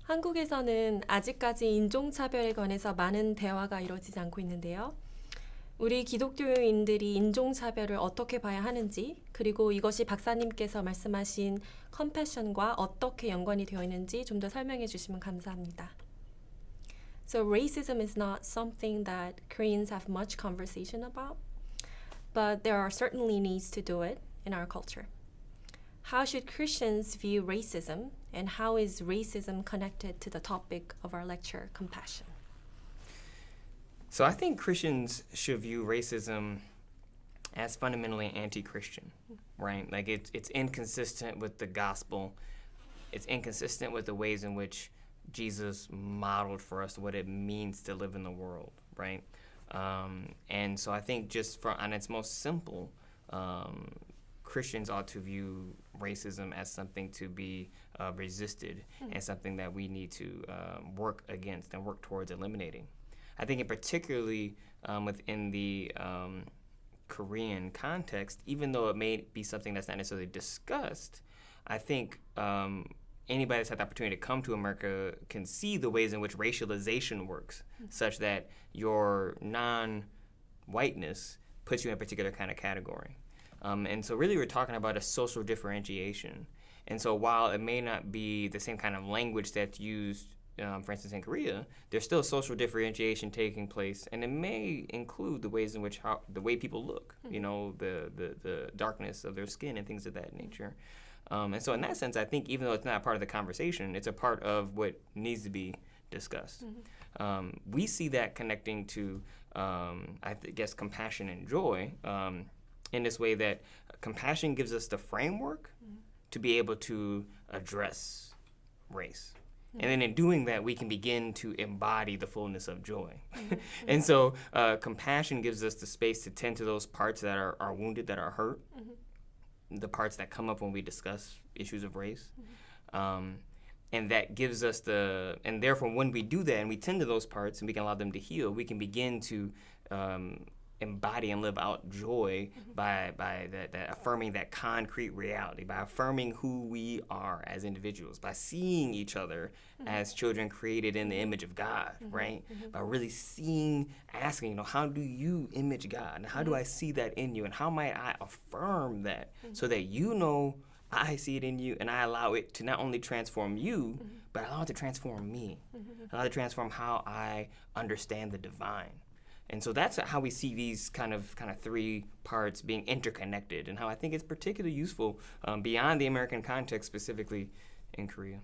한국에서는 아직까지 인종차별에 관해서 많은 대화가 이루어지지 않고 있는데요. 우리 기독교인들이 인종차별을 어떻게 봐야 하는지, 그리고 이것이 박사님께서 말씀하신 컴패션과 어떻게 연관이 되어 있는지 좀 더 설명해 주시면 감사합니다. So racism is not something that Koreans have much conversation about, but there are certainly needs to do it in our culture. How should Christians view racism, and how is racism connected to the topic of our lecture, compassion? So I think Christians should view racism as fundamentally anti-Christian, right? Like it's inconsistent with the gospel. It's inconsistent with the ways in which Jesus modeled for us what it means to live in the world, right? And so I think just on its most simple, Christians ought to view racism as something to be resisted and something that we need to work against and work towards eliminating. I think in particularly within the Korean context, even though it may be something that's not necessarily discussed, I think anybody that's had the opportunity to come to America can see the ways in which racialization works, such that your non-whiteness puts you in a particular kind of category. And so really we're talking about a social differentiation. And so while it may not be the same kind of language that's used, for instance, in Korea, there's still social differentiation taking place, and it may include the ways in which the way people look, you know, the darkness of their skin and things of that nature. And so in that sense, I think even though it's not part of the conversation, it's a part of what needs to be discussed. We see that connecting to, I guess, compassion and joy in this way that compassion gives us the framework to be able to address race. And then in doing that, we can begin to embody the fullness of joy. And so compassion gives us the space to tend to those parts that are wounded, that are hurt, the parts that come up when we discuss issues of race. And that gives us and therefore when we do that and we tend to those parts and we can allow them to heal, we can begin to embody and live out joy by that affirming that concrete reality, by affirming who we are as individuals, by seeing each other as children created in the image of God, right? By really asking, you know, how do you image God? And how do I see that in you? And how might I affirm that so that you know I see it in you and I allow it to not only transform you, but I allow it to transform me. Allow it to transform how I understand the divine. And so that's how we see these kind of three parts being interconnected, and how I think it's particularly useful beyond the American context, specifically in Korea.